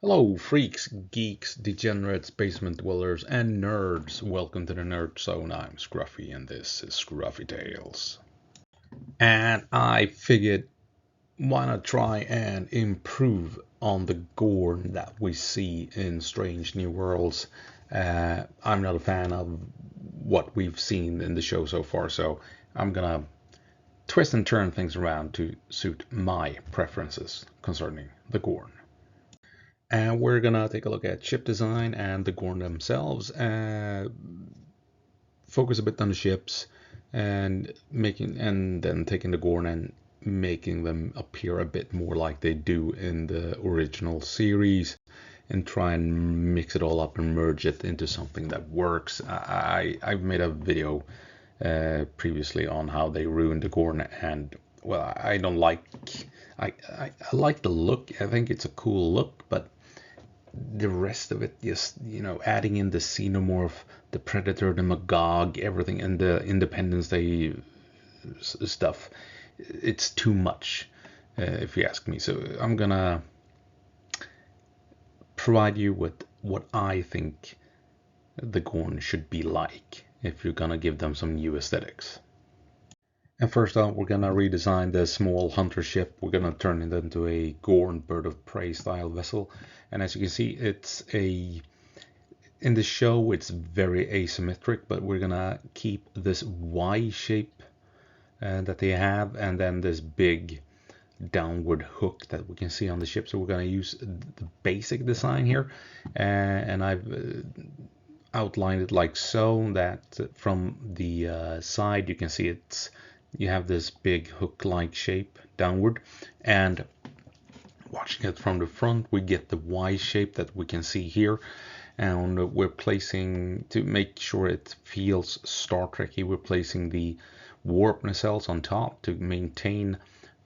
Hello, freaks, geeks, degenerates, basement dwellers, and nerds. Welcome to the Nerd Zone. I'm Scruffy, and this is Scruffy Tales. And I figured, why not try and improve on the Gorn that we see in Strange New Worlds? I'm not a fan of what we've seen in the show so far, so I'm gonna twist and turn things around to suit my preferences concerning the Gorn. And we're gonna take a look at ship design and the Gorn themselves, focus a bit on the ships, and then taking the Gorn and making them appear a bit more like they do in the original series, and try and mix it all up and merge it into something that works. I've made a video previously on how they ruined the Gorn, and well, I don't like. I like the look. I think it's a cool look, but the rest of it, just adding in the xenomorph, the predator, the magog, everything, and the Independence Day stuff, it's too much, if you ask me. So I'm gonna provide you with what I think the Gorn should be like if you're gonna give them some new aesthetics. And first off, we're gonna redesign the small hunter ship. We're gonna turn it into a Gorn bird of prey style vessel. And as you can see, in the show it's very asymmetric, but we're gonna keep this Y shape that they have, and then this big downward hook that we can see on the ship. So we're gonna use the basic design here, and I've outlined it like so that from the side you can see you have this big hook-like shape downward, and watching it from the front we get the Y shape that we can see here, and we're placing, to make sure it feels Star Trek-y, we're placing the warp nacelles on top to maintain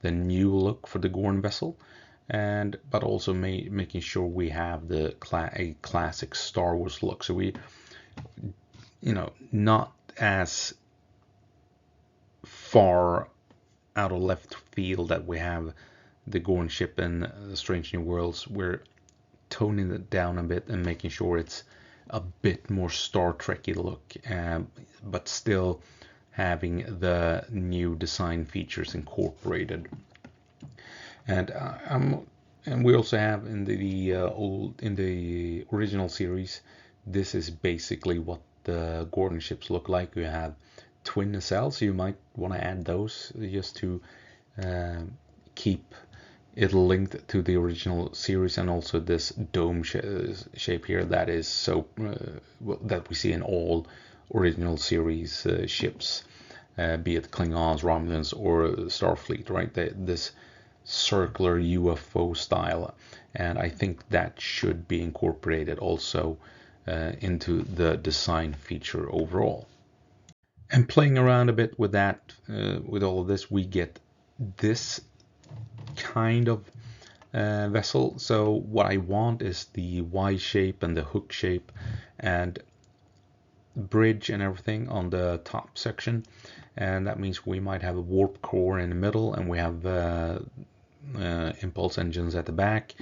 the new look for the Gorn vessel, but also making sure we have a classic Star Wars look. So we, not as far out of left field that we have the Gorn ship in Strange New Worlds. We're toning it down a bit and making sure it's a bit more Star Trek-y look, but still having the new design features incorporated. And we also have in the original series, this is basically what the Gorn ships look like. We have twin nacelles, so you might want to add those just to keep it linked to the original series, and also this dome shape here that is so that we see in all original series ships, be it Klingons, Romulans, or Starfleet, right? This circular UFO style, and I think that should be incorporated also into the design feature overall. And playing around a bit with that, with all of this, we get this kind of vessel. So what I want is the Y shape and the hook shape and bridge and everything on the top section, and that means we might have a warp core in the middle, and we have impulse engines at the back,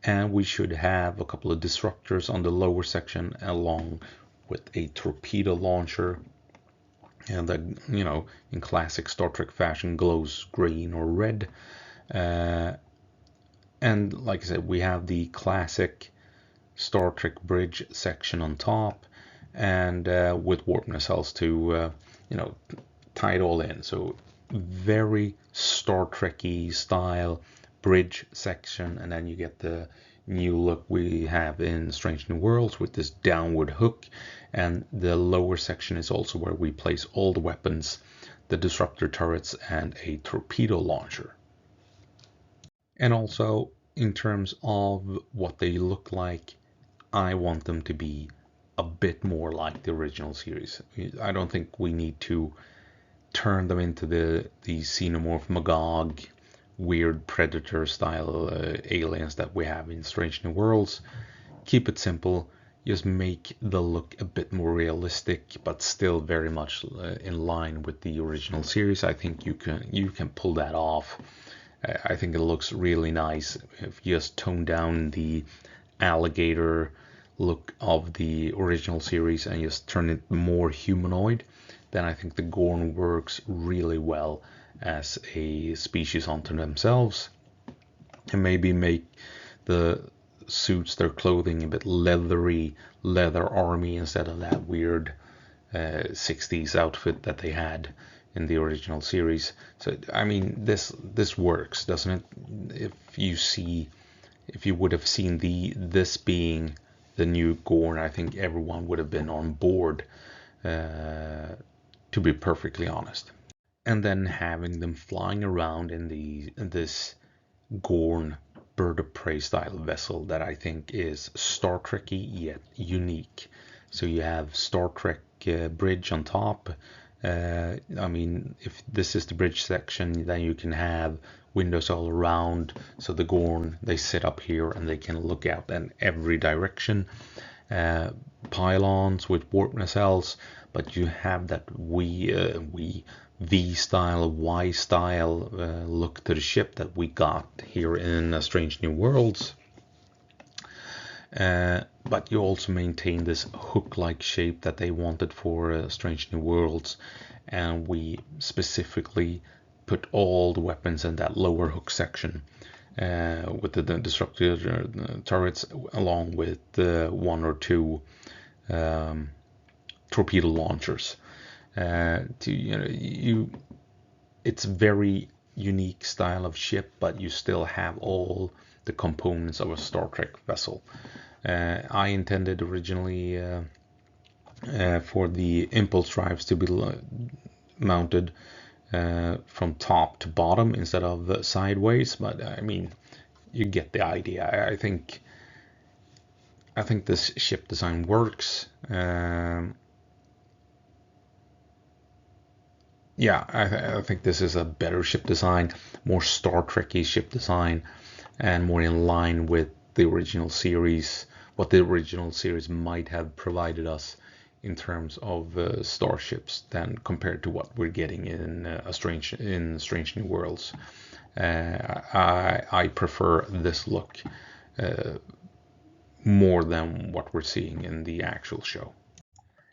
and we should have a couple of disruptors on the lower section, along with a torpedo launcher, and that, in classic Star Trek fashion, glows green or red. And like I said, we have the classic Star Trek bridge section on top, and with warp nacelles to tie it all in. So very Star Trek-y style bridge section, and then you get the new look we have in Strange New Worlds with this downward hook, and the lower section is also where we place all the weapons, the disruptor turrets, and a torpedo launcher. And also, in terms of what they look like, I want them to be a bit more like the original series. I don't think we need to turn them into the xenomorph magog weird predator style aliens that we have in Strange New Worlds. Keep it simple, just make the look a bit more realistic, but still very much in line with the original series. I think you can pull that off. I think it looks really nice if you just tone down the alligator look of the original series and just turn it more humanoid, then I think the Gorn works really well as a species unto themselves, and maybe make the suits, their clothing, a bit leathery, leather army instead of that weird 60s outfit that they had in the original series. So I mean, this works, doesn't it? If you would have seen this being the new Gorn, I think everyone would have been on board, to be perfectly honest. And then having them flying around in this Gorn bird of prey style vessel that I think is Star Trekky yet unique. So you have Star Trek bridge on top. I mean, if this is the bridge section, then you can have windows all around. So the Gorn, they sit up here and they can look out in every direction. Pylons with warp nacelles, but you have that V style, Y style look to the ship that we got here in Strange New Worlds. But you also maintain this hook-like shape that they wanted for Strange New Worlds, and we specifically put all the weapons in that lower hook section, with the disruptor turrets, along with one or two torpedo launchers. It's very unique style of ship, but you still have all the components of a Star Trek vessel. I intended originally for the impulse drives to be mounted from top to bottom instead of sideways, but I mean, you get the idea. I think this ship design works. Yeah, I think this is a better ship design, more Star Trekky ship design, and more in line with the original series, what the original series might have provided us in terms of starships than compared to what we're getting in Strange New Worlds. I prefer this look more than what we're seeing in the actual show.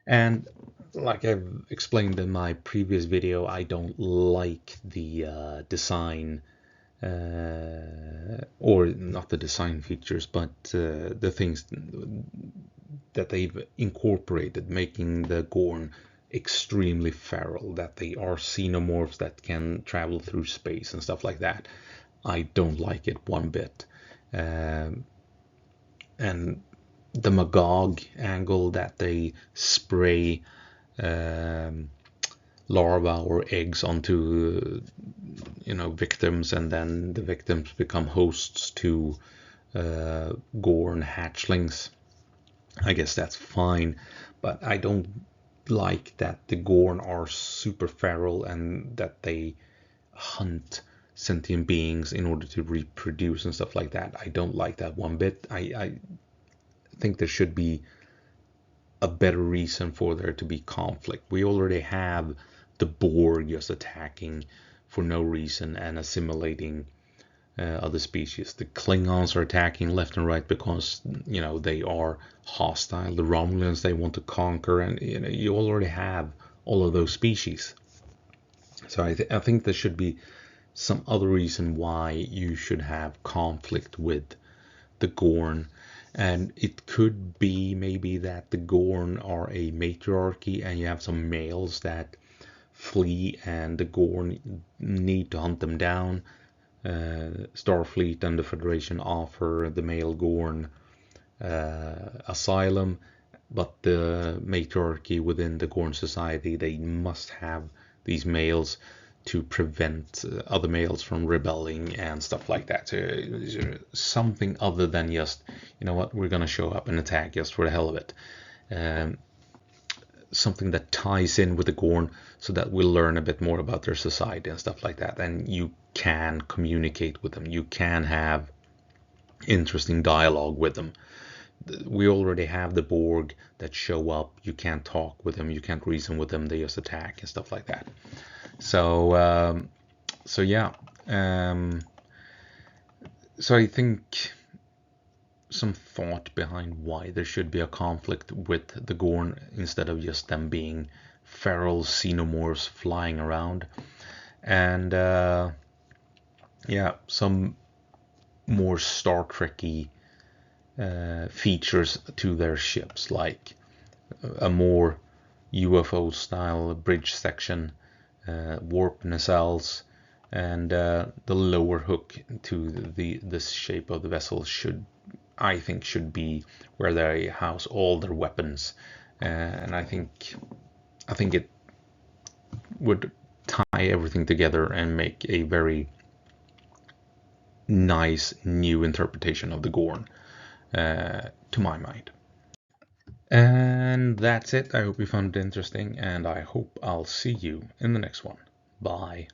And like I've explained in my previous video, I don't like the design, or not the design features, but the things that they've incorporated, making the Gorn extremely feral, that they are xenomorphs that can travel through space and stuff like that. I don't like it one bit. And the Magog angle that they spray larvae or eggs onto victims, and then the victims become hosts to Gorn hatchlings. I guess that's fine, but I don't like that the Gorn are super feral and that they hunt sentient beings in order to reproduce and stuff like that. I don't like that one bit. I think there should be a better reason for there to be conflict. We already have the Borg just attacking for no reason and assimilating other species. The Klingons are attacking left and right because they are hostile. The Romulans, they want to conquer, and you already have all of those species. So I think there should be some other reason why you should have conflict with the Gorn. And it could be maybe that the Gorn are a matriarchy and you have some males that flee and the Gorn need to hunt them down. Starfleet and the Federation offer the male Gorn asylum, but the matriarchy within the Gorn society, they must have these males to prevent other males from rebelling and stuff like that. So something other than just, we're going to show up and attack just for the hell of it. Something that ties in with the Gorn so that we'll learn a bit more about their society and stuff like that. And you can communicate with them. You can have interesting dialogue with them. We already have the Borg that show up. You can't talk with them. You can't reason with them. They just attack and stuff like that. So yeah. So I think some thought behind why there should be a conflict with the Gorn instead of just them being feral xenomorphs flying around. And yeah, some more Star Trek-y features to their ships, like a more UFO-style bridge section, warp nacelles, and the lower hook to this shape of the vessel I think should be where they house all their weapons, and I think it would tie everything together and make a very nice new interpretation of the Gorn, to my mind. And that's it. I hope you found it interesting, and I hope I'll see you in the next one. Bye.